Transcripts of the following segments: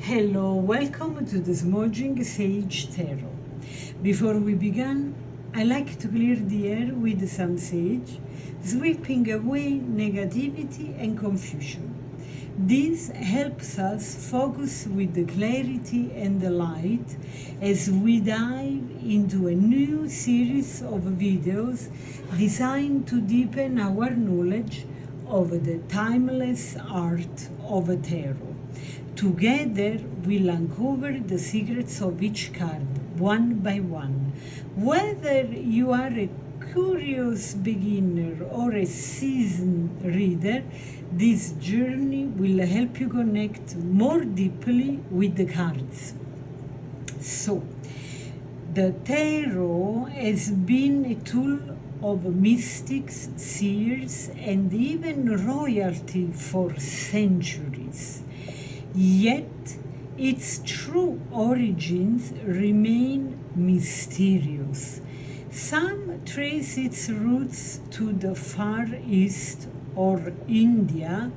Hello, welcome to the Smudging Sage Tarot. Before we begin, I like to clear the air with some sage, sweeping away negativity and confusion. This helps us focus with the clarity and the light as we dive into a new series of videos designed to deepen our knowledge of the timeless art of tarot. Together, we'll uncover the secrets of each card, one by one. Whether you are a curious beginner or a seasoned reader, this journey will help you connect more deeply with the cards. So, the tarot has been a tool of mystics, seers, and even royalty for centuries. Yet, its true origins remain mysterious. Some trace its roots to the Far East or India,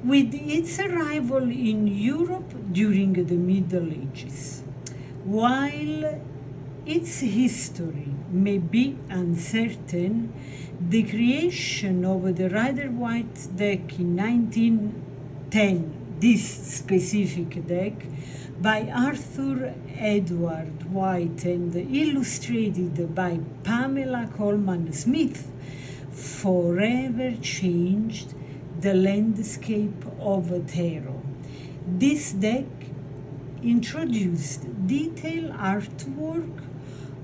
with its arrival in Europe during the Middle Ages. While its history may be uncertain, the creation of the Rider-Waite deck in 1910, this specific deck, by Arthur Edward White and illustrated by Pamela Colman Smith, forever changed the landscape of tarot. This deck introduced detailed artwork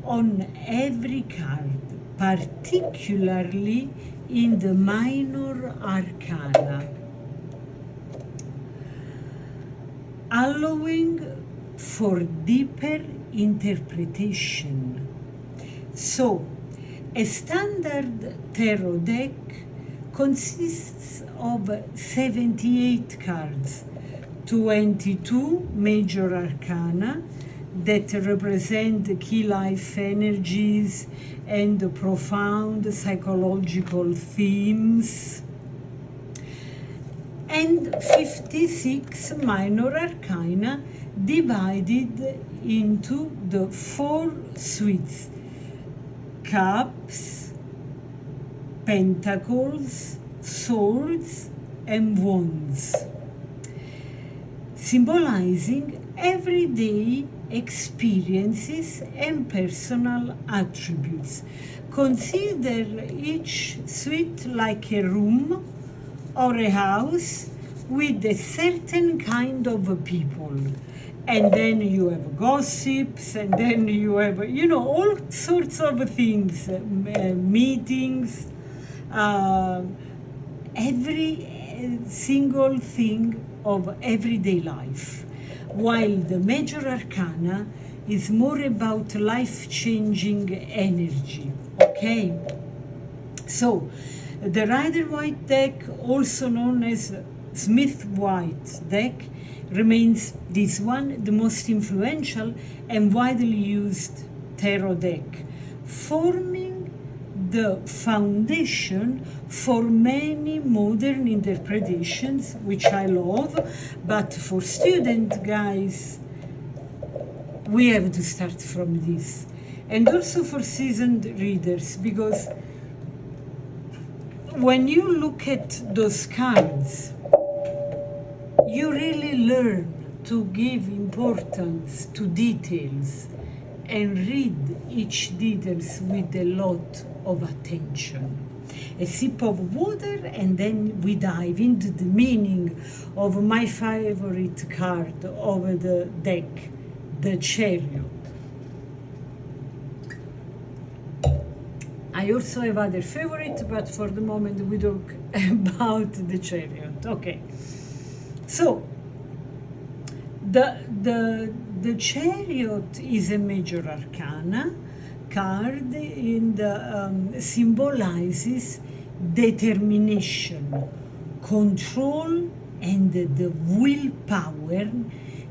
on every card, particularly in the minor arcana, allowing for deeper interpretation. So, a standard tarot deck consists of 78 cards, 22 major arcana that represent key life energies and profound psychological themes, and 56 minor arcana divided into the 4 suites: cups, pentacles, swords, and wands, symbolizing everyday experiences and personal attributes. Consider each suite like a room or a house with a certain kind of people. And then you have gossips, and then you have, all sorts of things, meetings, every single thing of everyday life. While the major arcana is more about life-changing energy, okay? So, the Rider-Waite deck, also known as Smith-Waite deck, remains this one the most influential and widely used tarot deck, forming the foundation for many modern interpretations, which I love. But for student guys, we have to start from this. And also for seasoned readers, because when you look at those cards, you really learn to give importance to details and read each details with a lot of attention. A sip of water, and then we dive into the meaning of my favorite card of the deck, the Chariot. I also have other favorites, but for the moment we talk about the Chariot. Okay. So, the Chariot is a major arcana card and symbolizes determination, control, and the willpower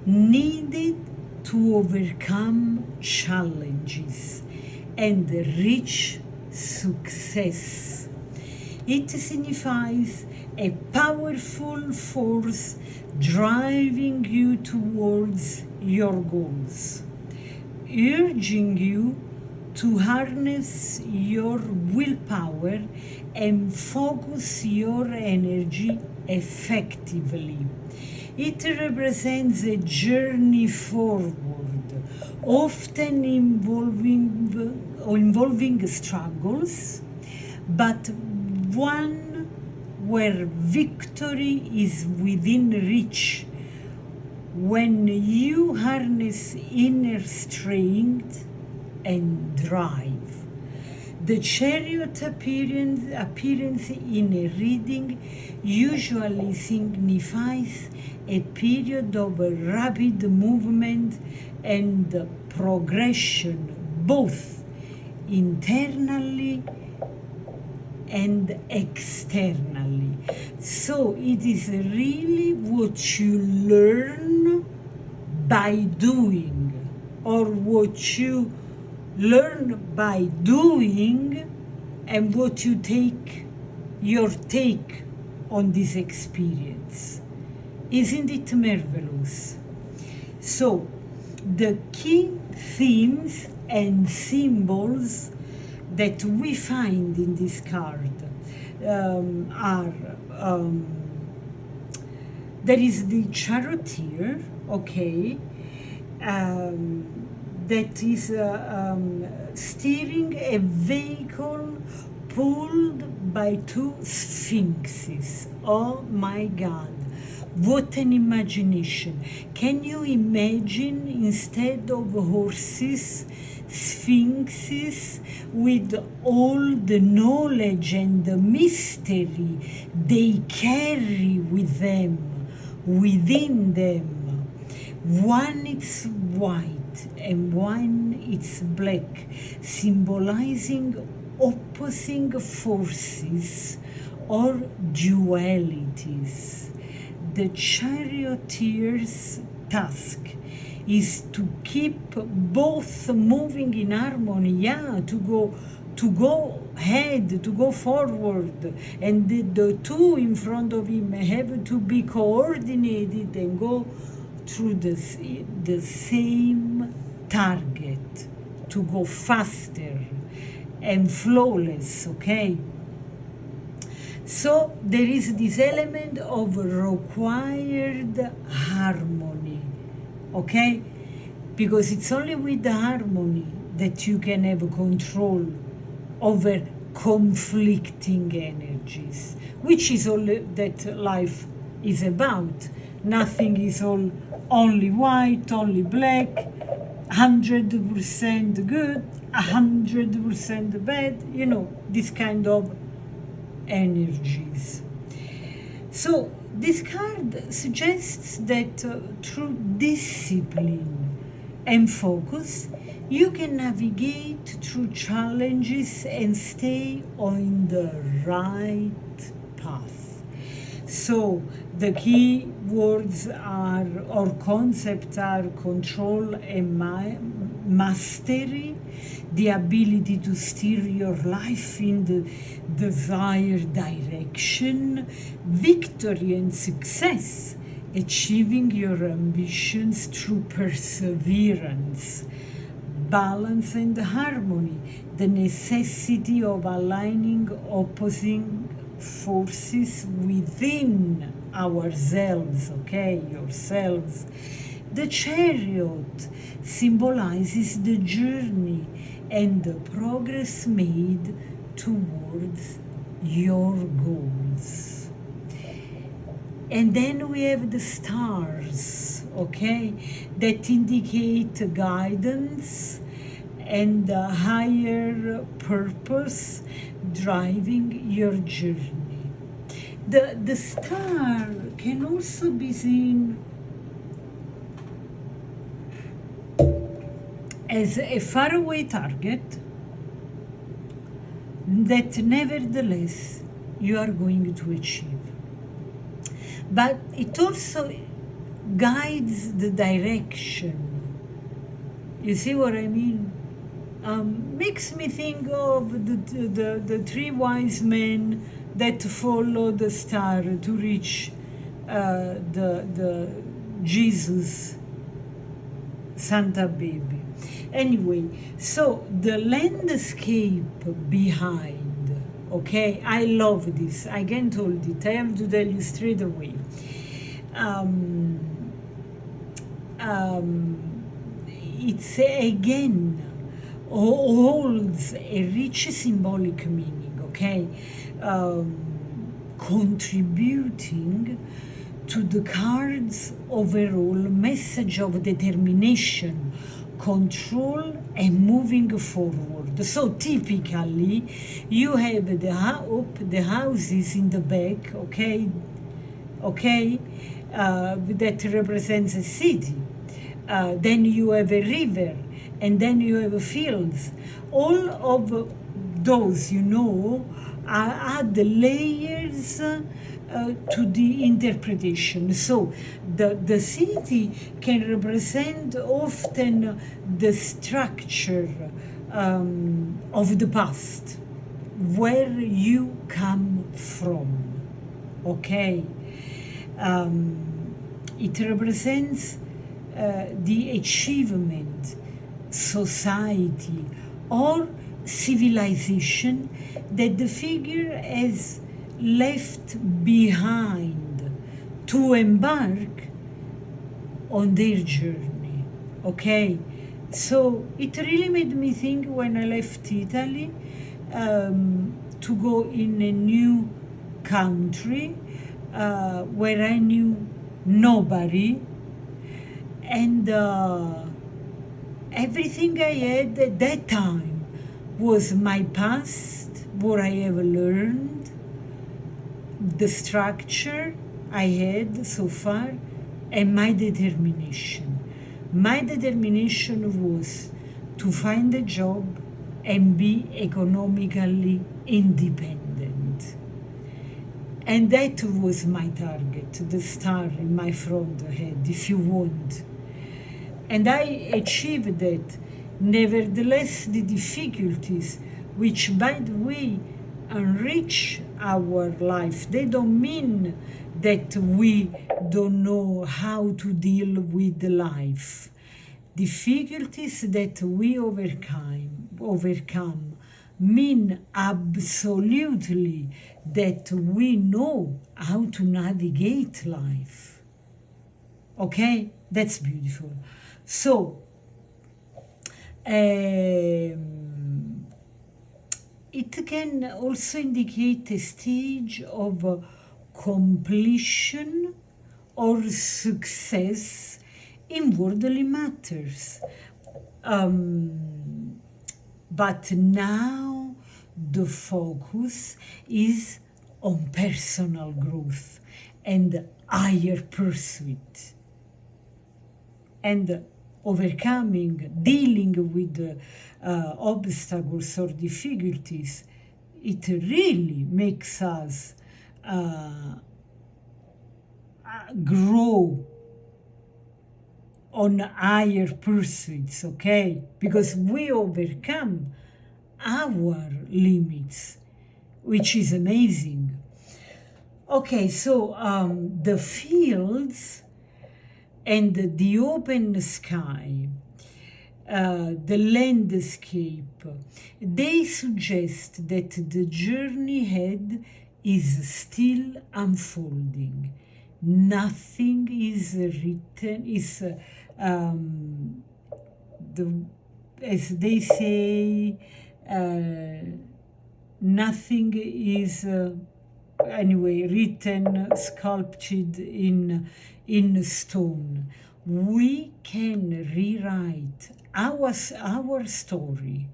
needed to overcome challenges and reach success. It signifies a powerful force driving you towards your goals, urging you to harness your willpower and focus your energy effectively. It represents a journey forward, often involving struggles, but one where victory is within reach when you harness inner strength and drive. The Chariot appearance in a reading usually signifies a period of rapid movement and progression, both internally and externally. So it is really what you learn by doing, or what you learn by doing, and what you take, your take on this experience. Isn't it marvelous? So the key themes and symbols that we find in this card are there is the charioteer, okay, that is steering a vehicle pulled by two sphinxes. Oh my God, what an imagination. Can you imagine, instead of horses, sphinxes with all the knowledge and the mystery they carry with them, within them? One is white and one is black, symbolizing opposing forces or dualities. The charioteer's task is to keep both moving in harmony, to go ahead, to go forward, and the two in front of him have to be coordinated and go through the same target, to go faster and flawless, okay? So there is this element of required harmony, okay? Because it's only with the harmony that you can have control over conflicting energies, which is all that life is about. Nothing is all only white, only black, 100% good, 100% bad, you know, this kind of energies. So this card suggests that through discipline and focus, you can navigate through challenges and stay on the right path. So the key words are, or concepts are, control and mastery, the ability to steer your life in the desired direction, victory and success, achieving your ambitions through perseverance, balance and harmony, the necessity of aligning opposing forces within ourselves, okay, yourselves. The Chariot symbolizes the journey and the progress made towards your goals. And then we have the stars, okay, that indicate guidance and a higher purpose driving your journey. The star can also be seen as a faraway target that nevertheless you are going to achieve. But it also guides the direction. You see what I mean? Makes me think of the three wise men that follow the star to reach the Jesus Santa Baby. Anyway, so the landscape behind, okay, I love this. I can't hold it. I have to tell you straight away. It's again holds a rich symbolic meaning, okay, contributing to the card's overall message of determination, control, and moving forward. So typically, you have the houses in the back, okay, that represents a city. Then you have a river, and then you have fields. All of those, you know, add the layers to the interpretation. So the city can represent often the structure of the past, where you come from, okay? It represents the achievement, society, or civilization that the figure has left behind to embark on their journey, okay? So it really made me think when I left Italy to go in a new country where I knew nobody, and everything I had at that time was my past, what I have learned, the structure I had so far, and my determination. My determination was to find a job and be economically independent. And that was my target, the star in my front head, if you want. And I achieved that. Nevertheless, the difficulties, which, by the way, enrich our life, they don't mean that we don't know how to deal with life. Difficulties that we overcome mean absolutely that we know how to navigate life. Okay? That's beautiful. So, it can also indicate a stage of completion or success in worldly matters. But now the focus is on personal growth and higher pursuit. And overcoming, dealing with obstacles or difficulties, it really makes us grow on higher pursuits, okay? Because we overcome our limits, which is amazing. Okay, so the fields and the open sky, the landscape, they suggest that the journey ahead is still unfolding. Nothing is written, as they say, nothing is anyway written, sculptured in stone. We can rewrite our story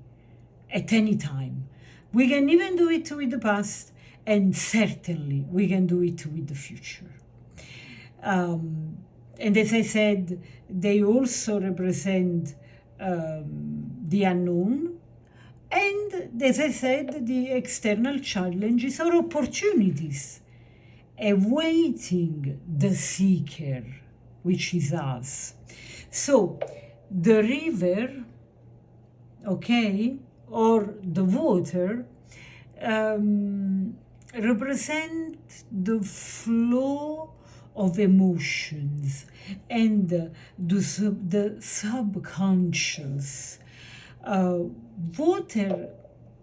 at any time. We can even do it with the past, and certainly we can do it with the future. And as I said, they also represent the unknown, and as I said, the external challenges or opportunities awaiting the seeker, which is us. So the river, okay, or the water, represent the flow of emotions and the subconscious. Water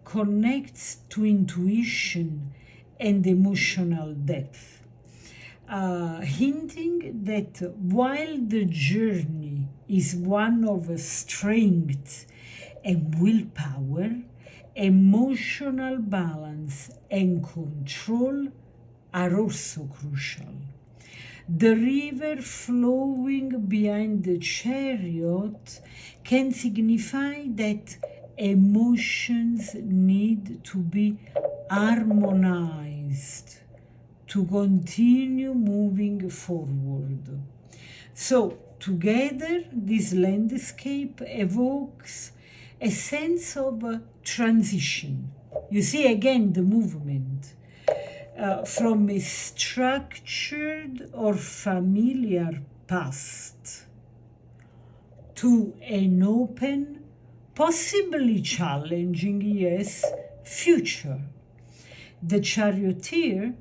connects to intuition and emotional depth, hinting that while the journey is one of strength and willpower, emotional balance and control are also crucial. The river flowing behind the chariot can signify that emotions need to be harmonized to continue moving forward. So, together, this landscape evokes a sense of transition. You see again the movement from a structured or familiar past to an open, possibly challenging, yes, future. The charioteer,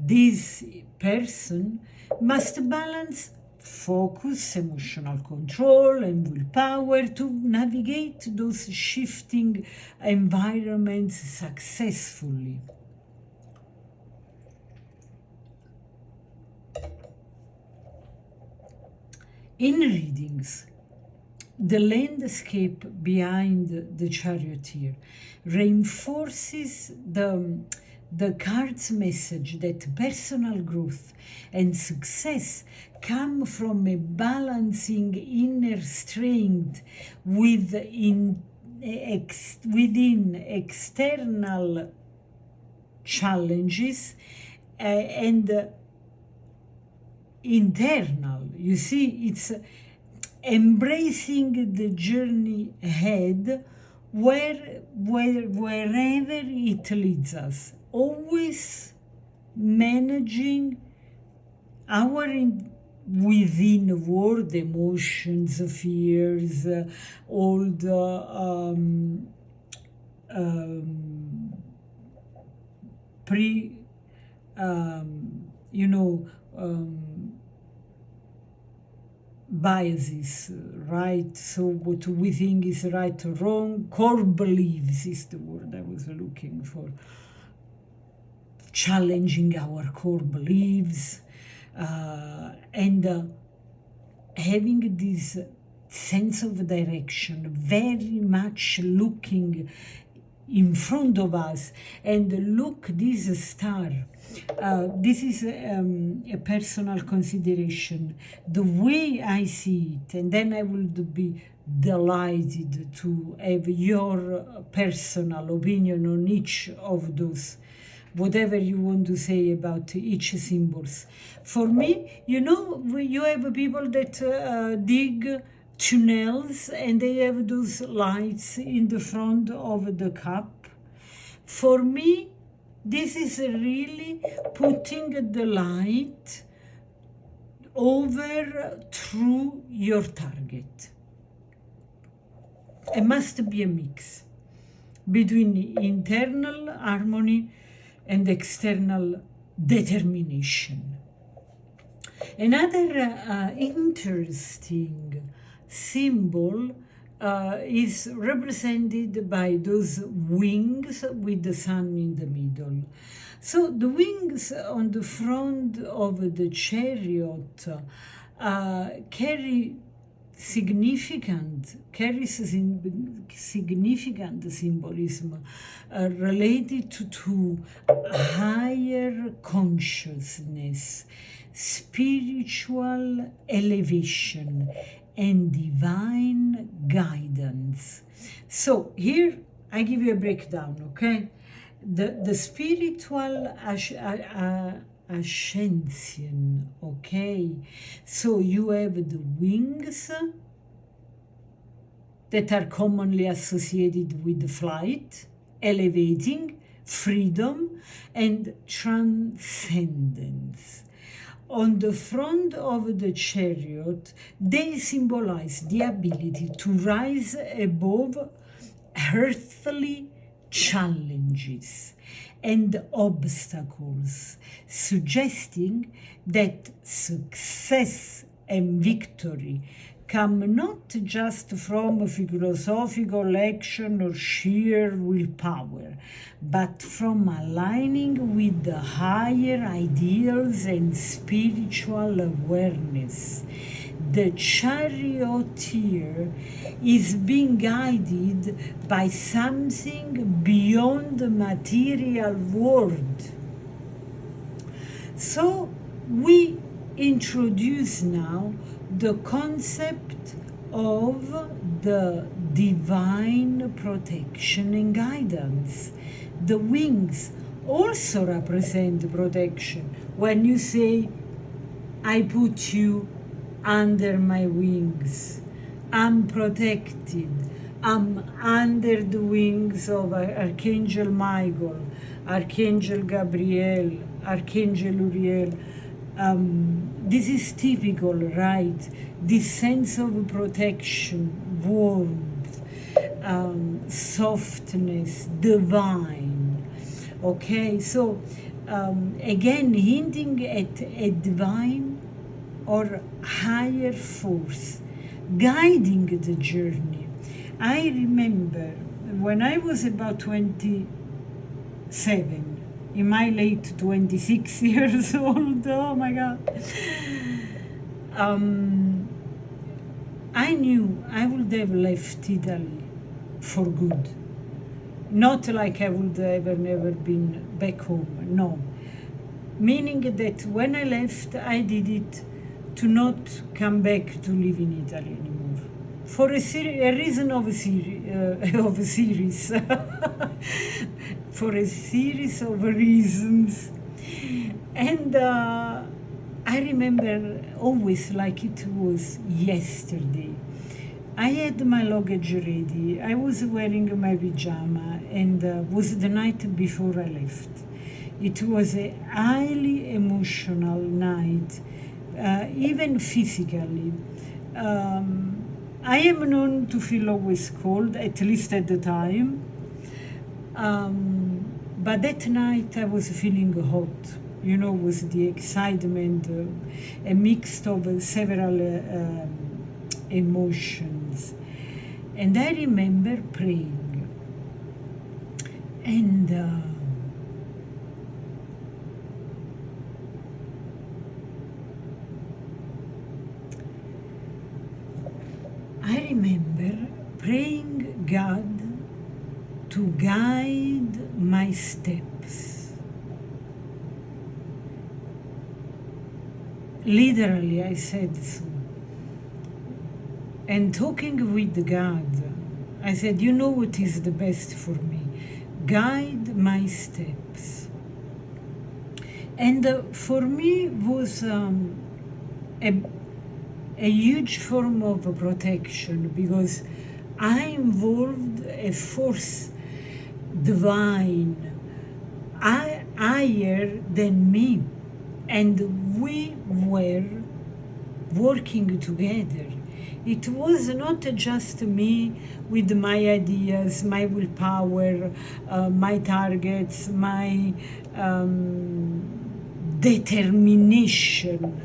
this person, must balance focus, emotional control, and willpower to navigate those shifting environments successfully. In readings, the landscape behind the charioteer reinforces the card's message that personal growth and success come from a balancing inner strength within external challenges and internal. You see, it's embracing the journey ahead wherever it leads us, always managing our within world emotions, fears, all the biases, right? So what we think is right or wrong, core beliefs is the word I was looking for. Challenging our core beliefs and having this sense of direction, very much looking in front of us. And look, this star, this is a personal consideration, the way I see it, and then I would be delighted to have your personal opinion on each of those, whatever you want to say about each symbols. For me, you have people that dig tunnels and they have those lights in the front of the cup. For me, this is really putting the light over through your target. It must be a mix between internal harmony and external determination. Another interesting symbol is represented by those wings with the sun in the middle. So the wings on the front of the chariot carries significant symbolism related to higher consciousness, spiritual elevation, and divine guidance. So here I give you a breakdown, okay? The spiritual ascension, okay? So you have the wings that are commonly associated with flight, elevating, freedom, and transcendence. On the front of the chariot, they symbolize the ability to rise above earthly challenges and obstacles, suggesting that success and victory come not just from philosophical action or sheer willpower, but from aligning with the higher ideals and spiritual awareness. The charioteer is being guided by something beyond the material world. So we introduce now the concept of the divine protection and guidance. The wings also represent protection. When you say, I put you under my wings, I'm protected, I'm under the wings of Archangel Michael, Archangel Gabriel, Archangel Uriel. This is typical, right? This sense of protection, warmth, softness, divine. Okay, so again, hinting at a divine or higher force guiding the journey. I remember when I was about 27, in my late 26 years old, oh my God, I knew I would have left Italy for good. Not like I would have never been back home, no. Meaning that when I left, I did it to not come back to live in Italy anymore. For a reason of a series. For a series of reasons. And I remember always like it was yesterday. I had my luggage ready. I was wearing my pyjama, and was the night before I left. It was a highly emotional night, even physically. I am known to feel always cold, at least at the time. But that night I was feeling hot, with the excitement, a mix of several emotions. And I remember praying. And I remember praying God to guide my steps. Literally, I said so. And talking with God, I said, you know what is the best for me? Guide my steps. And for me was a huge form of protection, because I involved a force divine, higher than me, and we were working together. It was not just me with my ideas, my willpower, my targets, my determination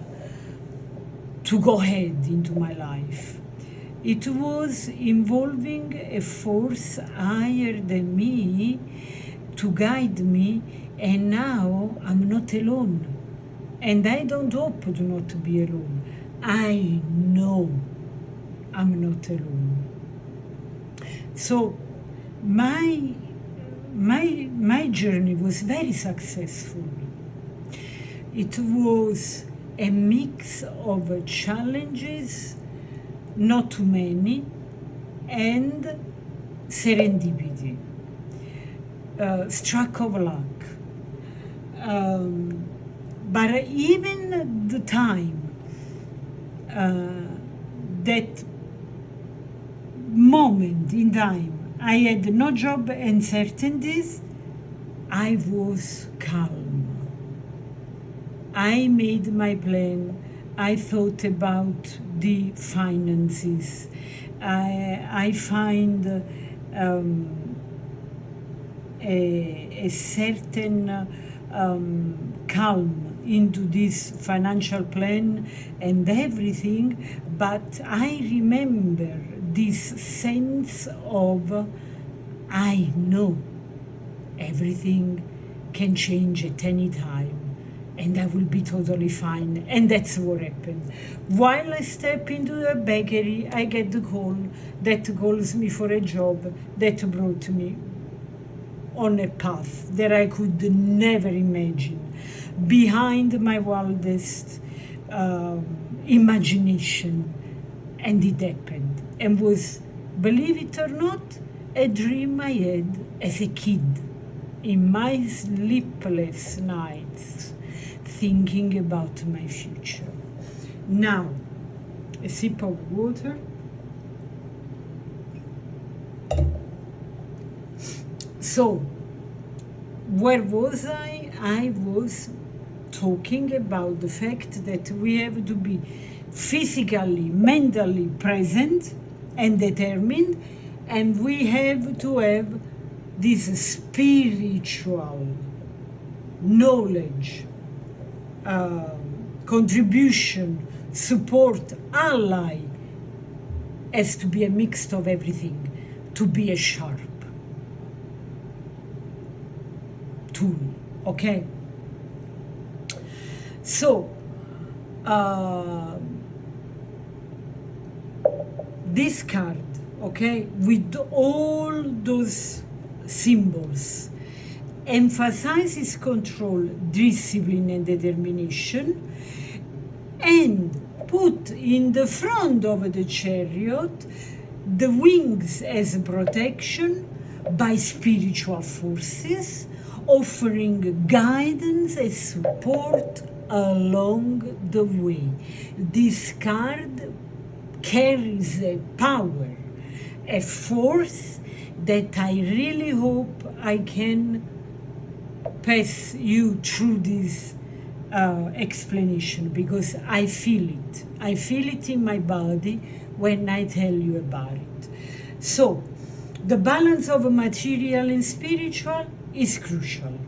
to go ahead into my life. It was involving a force higher than me to guide me, and now I'm not alone. And I don't hope to not be alone. I know I'm not alone. So my journey was very successful. It was a mix of challenges, not too many, and serendipity, stroke of luck. But even the time, that moment in time, I had no job uncertainties, I was calm. I made my plan. I thought about the finances. I find a certain calm into this financial plan and everything, but I remember this sense of I know everything can change at any time and I will be totally fine. And that's what happened. While I step into the bakery, I get the call that calls me for a job that brought me on a path that I could never imagine, behind my wildest imagination. And it happened, and was, believe it or not, a dream I had as a kid, in my sleepless nights, thinking about my future. Now, a sip of water. So, where was I? I was talking about the fact that we have to be physically, mentally present and determined, and we have to have this spiritual knowledge, contribution, support, ally, has to be a mix of everything to be a sharp tool, okay? So, this card, okay, with all those symbols, emphasizes control, discipline, and determination, and put in the front of the chariot the wings as protection by spiritual forces, offering guidance and support along the way. This card carries a power, a force that I really hope I can pass you through this explanation, because I feel it. I feel it in my body when I tell you about it. So, the balance of material and spiritual is crucial.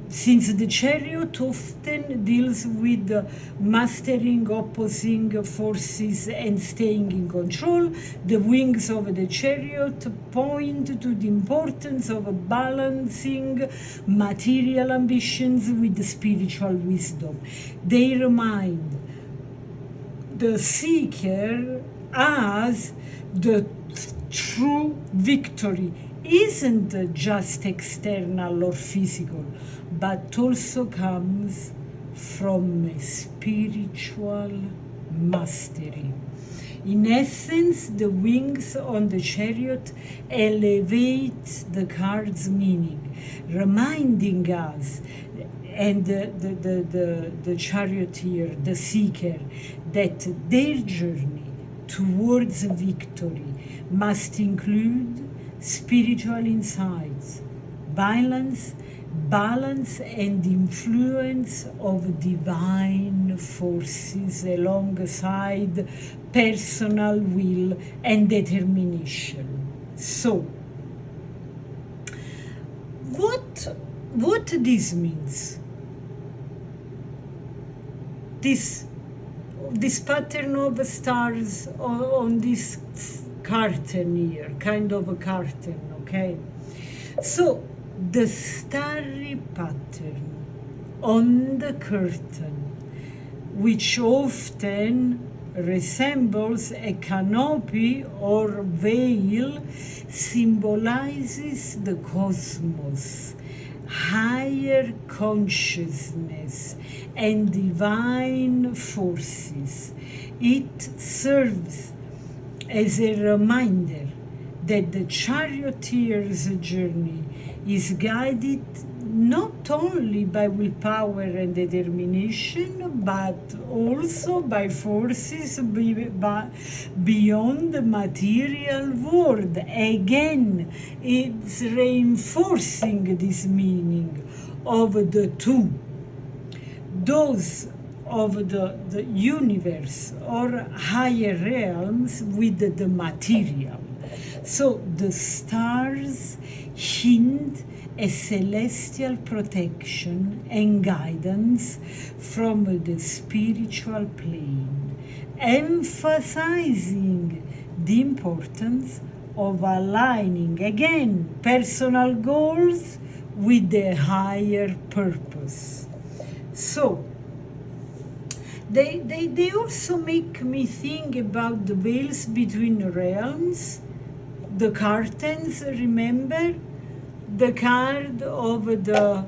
Since the chariot often deals with mastering opposing forces and staying in control, the wings of the chariot point to the importance of balancing material ambitions with spiritual wisdom. They remind the seeker as the true victory isn't just external or physical, but also comes from a spiritual mastery. In essence, the wings on the chariot elevate the card's meaning, reminding us, and the charioteer, the seeker, that their journey towards victory must include spiritual insights, balance, and influence of divine forces alongside personal will and determination. So, what this means? This pattern of stars on this curtain here, kind of a curtain, okay? So, the starry pattern on the curtain, which often resembles a canopy or veil, symbolizes the cosmos, higher consciousness, and divine forces. It serves as a reminder that the charioteer's journey is guided not only by willpower and determination, but also by forces beyond the material world. Again, it's reinforcing this meaning of the two. Those of the universe or higher realms with the material, So the stars hint a celestial protection and guidance from the spiritual plane, emphasizing the importance of aligning, again, personal goals with the higher purpose. So, they also make me think about the veils between realms, the curtains, remember? The card of the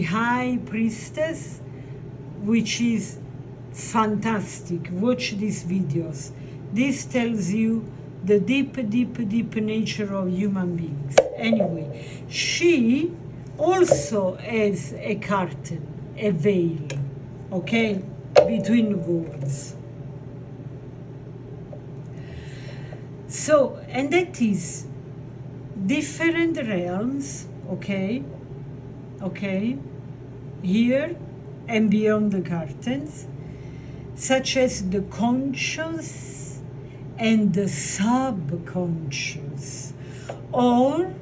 high priestess, which is fantastic. Watch these videos. This tells you the deep nature of human beings. Anyway, she also has a curtain, a veil, okay, between worlds. So, and that is different realms, okay, here and beyond the curtains, such as the conscious and the subconscious, or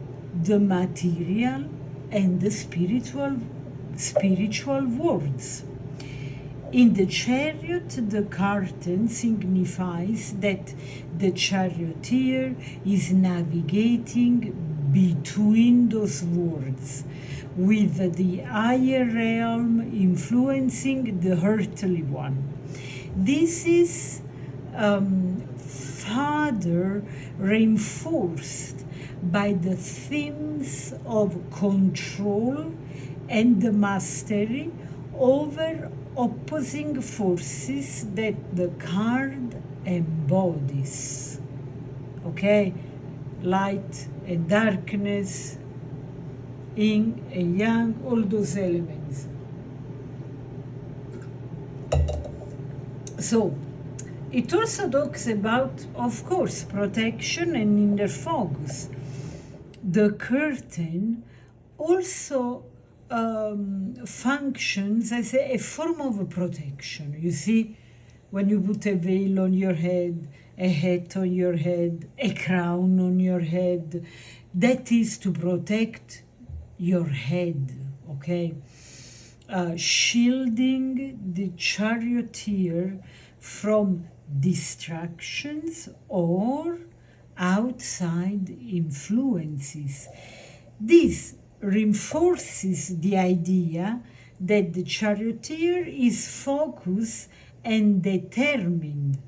the material and the spiritual worlds. In the chariot, the curtain signifies that the charioteer is navigating between those worlds, with the higher realm influencing the earthly one. This is further reinforced by the themes of control and the mastery over opposing forces that the card embodies. Okay? Light and darkness, yin and yang, all those elements. So, it also talks about, of course, protection and inner focus. The curtain also functions as a form of protection. You see, when you put a veil on your head, a hat on your head, a crown on your head, that is to protect your head, okay? Shielding the charioteer from distractions or outside influences. This reinforces the idea that the charioteer is focused and determined,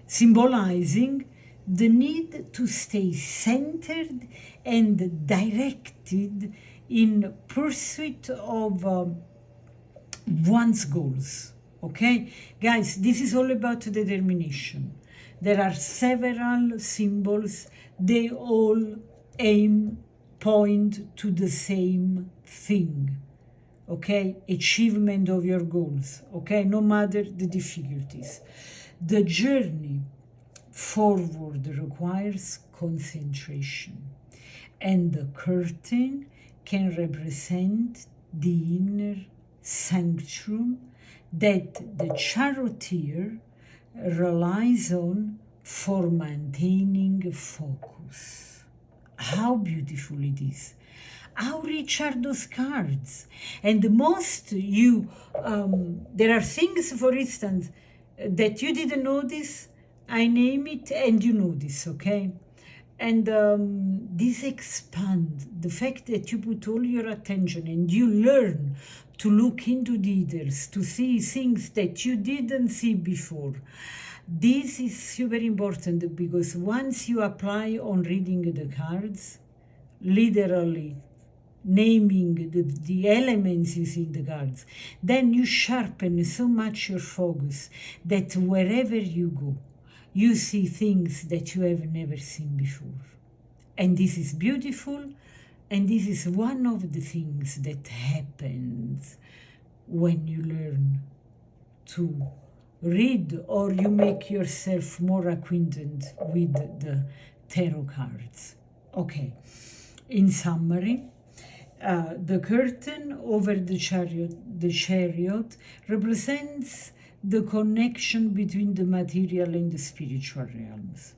symbolizing the need to stay centered and directed in pursuit of one's goals. Okay, guys, this is all about determination. There are several symbols, they all point to the same thing. Okay, achievement of your goals. Okay, no matter the difficulties. The journey forward requires concentration, and the curtain can represent the inner sanctum that the charioteer relies on for maintaining focus. How beautiful it is. How rich are those cards? And the most there are things, for instance, that you didn't notice, I name it, and you notice, okay? And this expands the fact that you put all your attention and you learn to look into details, to see things that you didn't see before. This is super important because once you apply on reading the cards, literally naming the elements you see in the cards, then you sharpen so much your focus that wherever you go, you see things that you have never seen before. And this is beautiful, and this is one of the things that happens when you learn to read or you make yourself more acquainted with the tarot cards. Okay, in summary, the curtain over the chariot represents the connection between the material and the spiritual realms,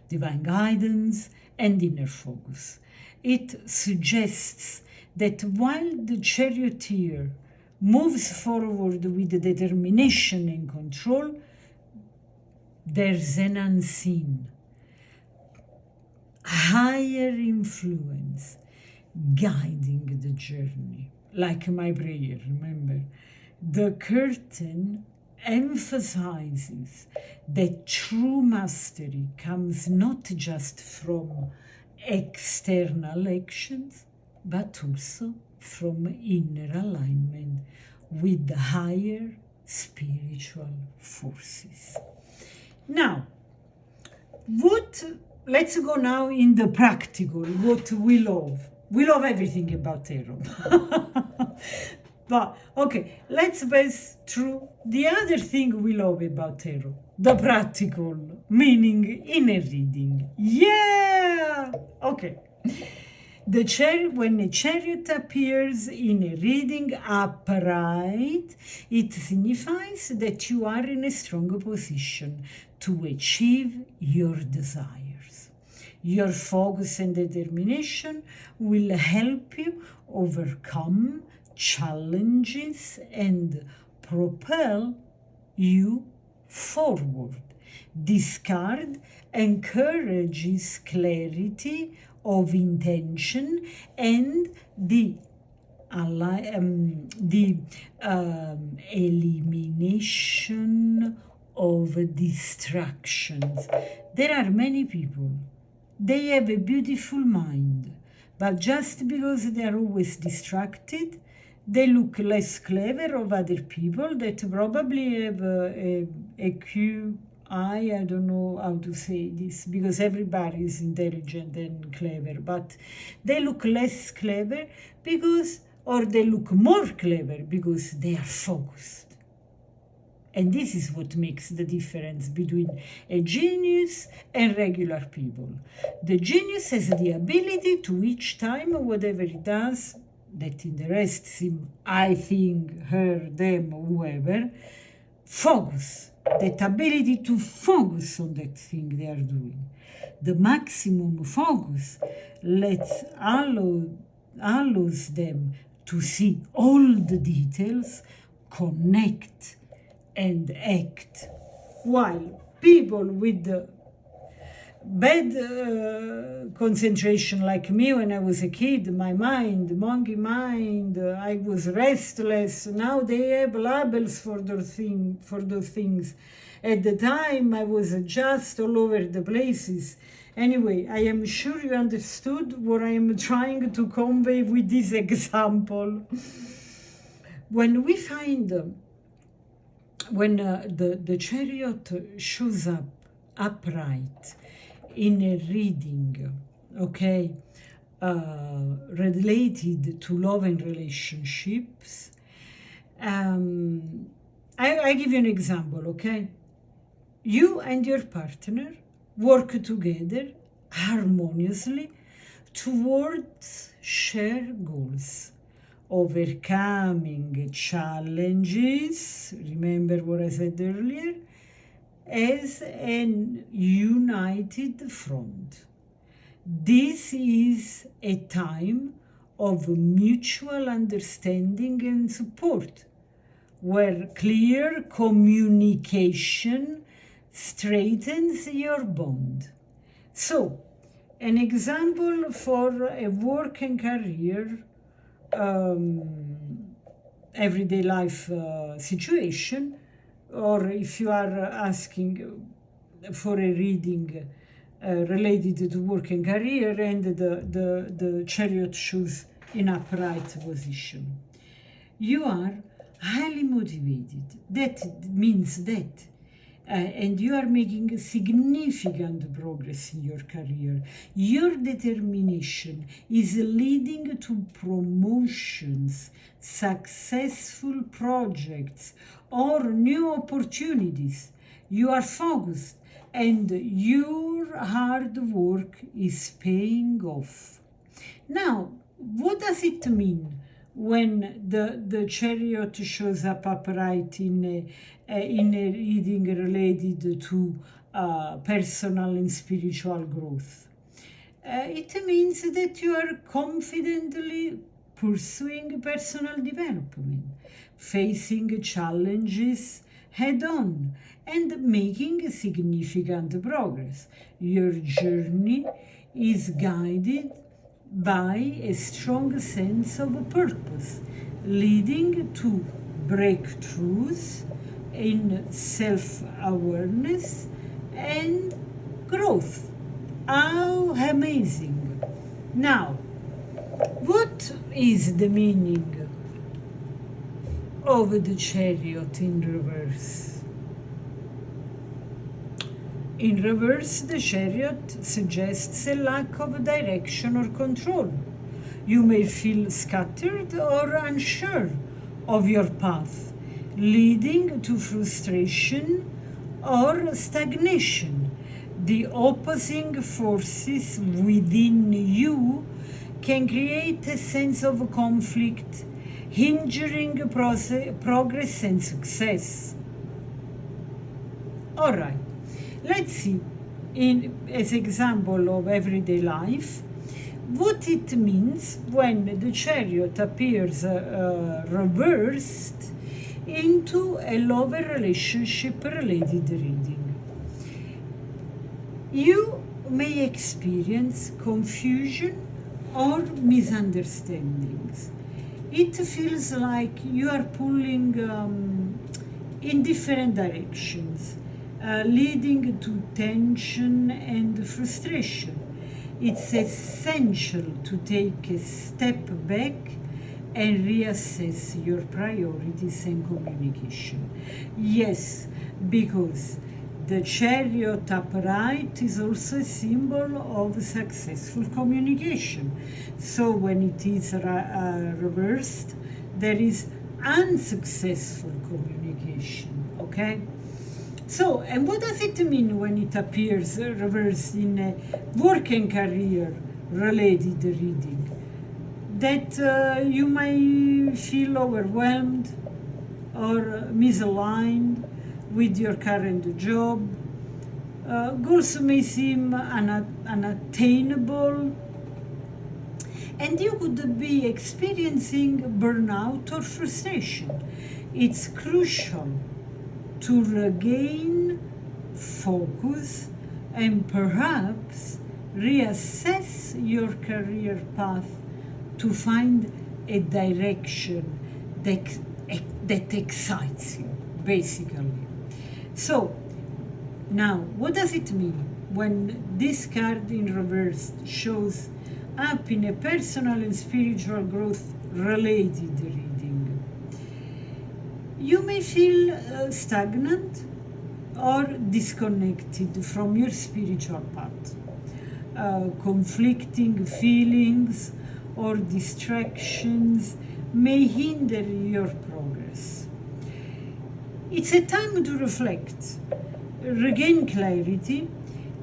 divine guidance and inner focus. It suggests that while the charioteer moves forward with determination and control, there's an unseen, higher influence guiding the journey. Like my prayer, remember? The curtain emphasizes that true mastery comes not just from external actions, but also from inner alignment with the higher spiritual forces. Now, let's go now in the practical, what we love. We love everything about tarot. But, okay, let's pass through the other thing we love about tarot. The practical, meaning inner reading. Yeah! Okay. When a chariot appears in a reading upright, it signifies that you are in a strong position to achieve your desires. Your focus and determination will help you overcome challenges and propel you forward. This card encourages clarity of intention and the elimination of distractions. There are many people, they have a beautiful mind, but just because they are always distracted, they look less clever of other people that probably have a I don't know how to say this, because everybody is intelligent and clever, but they look less clever or they look more clever because they are focused. And this is what makes the difference between a genius and regular people. The genius has the ability to each time, whatever it does, that interests him, I think, her, them, whoever, focus. That ability to focus on that thing they are doing. The maximum focus allows them to see all the details, connect, and act. While people with the bad concentration like me when I was a kid, my mind, monkey mind, I was restless. Now they have labels for those things. At the time, I was just all over the places. Anyway, I am sure you understood what I am trying to convey with this example. When we find, when the chariot shows up upright, in a reading, okay, related to love and relationships, I give you an example, okay? You and your partner work together harmoniously towards shared goals, overcoming challenges, remember what I said earlier, as an united front. This is a time of mutual understanding and support, where clear communication strengthens your bond. So, an example for a work and career, everyday life situation, or if you are asking for a reading related to work and career, and the chariot shows in upright position. You are highly motivated. That means that. And you are making significant progress in your career. Your determination is leading to promotions, successful projects, or new opportunities. You are focused, and your hard work is paying off. Now, what does it mean when the chariot shows up upright in a reading related to personal and spiritual growth. It means that you are confidently pursuing personal development, facing challenges head-on, and making significant progress. Your journey is guided by a strong sense of purpose, leading to breakthroughs in self-awareness and growth. How amazing! Now, what is the meaning of the chariot in reverse? In reverse, the chariot suggests a lack of direction or control. You may feel scattered or unsure of your path, leading to frustration or stagnation. The opposing forces within you can create a sense of conflict, hindering progress and success. All right, let's see, as example of everyday life, what it means when the chariot appears reversed into a lover relationship related reading. You may experience confusion or misunderstandings. It feels like you are pulling in different directions, leading to tension and frustration. It's essential to take a step back and reassess your priorities and communication. Yes, because the chariot upright is also a symbol of successful communication. So when it is reversed, there is unsuccessful communication, okay? So, and what does it mean when it appears reversed in a work and career related reading? That you may feel overwhelmed or misaligned with your current job. Goals may seem unattainable, and you could be experiencing burnout or frustration. It's crucial to regain focus and perhaps reassess your career path to find a direction that excites you, basically. So, now, what does it mean when this card in reverse shows up in a personal and spiritual growth related reading? You may feel stagnant or disconnected from your spiritual path. Conflicting feelings or distractions may hinder your progress. It's a time to reflect, regain clarity,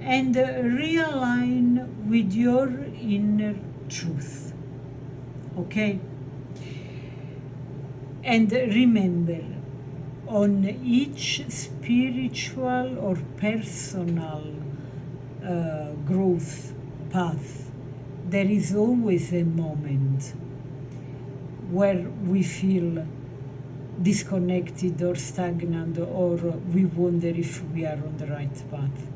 and realign with your inner truth. Okay? And remember, on each spiritual or personal growth path, there is always a moment where we feel disconnected or stagnant, or we wonder if we are on the right path.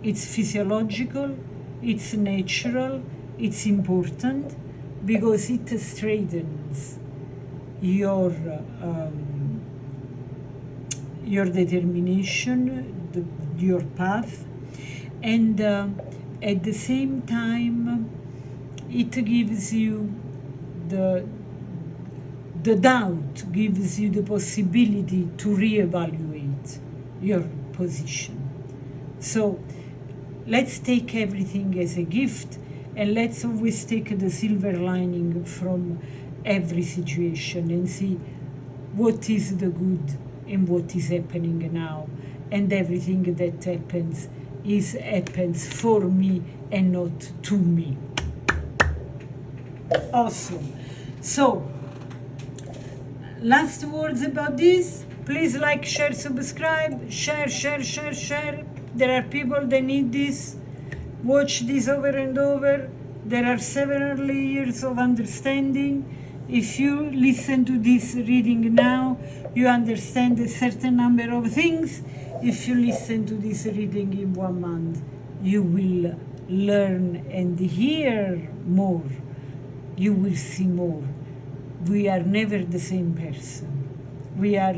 It's physiological, it's natural, it's important because it strengthens your determination, your path, and at the same time it gives you the doubt, gives you the possibility to reevaluate your position. So let's take everything as a gift, and let's always take the silver lining from every situation and see what is the good in what is happening now, and everything that happens for me and not to me. Awesome. So last words about this. Please like, share, subscribe, share. There are people that need this. Watch this over and over. There are several layers of understanding. If you listen to this reading now, you understand a certain number of things. If you listen to this reading in 1 month, you will learn and hear more. You will see more. We are never the same person. We are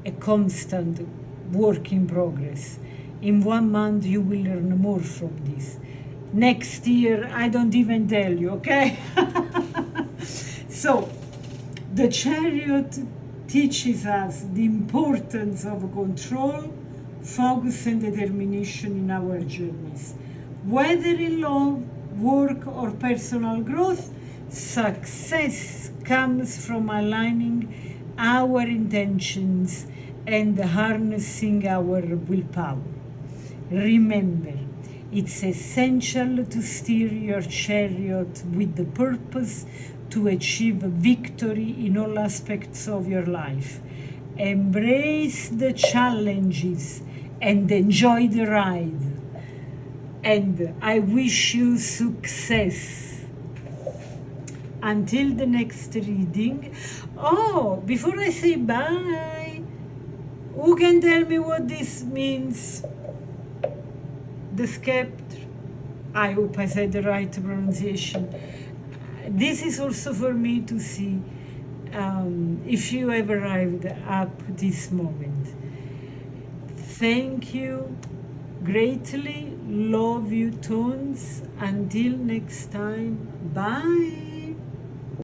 a constant work in progress. In 1 month, you will learn more from this. Next year, I don't even tell you, okay? So, the Chariot teaches us the importance of control, focus, and determination in our journeys. Whether in love, work, or personal growth, success comes from aligning our intentions and harnessing our willpower. Remember, it's essential to steer your chariot with the purpose to achieve victory in all aspects of your life. Embrace the challenges and enjoy the ride. And I wish you success. Until the next reading. Oh, before I say bye, who can tell me what this means? The scepter. I hope I said the right pronunciation. This is also for me to see if you have arrived up this moment. Thank you greatly. Love you tons. Until next time. Bye.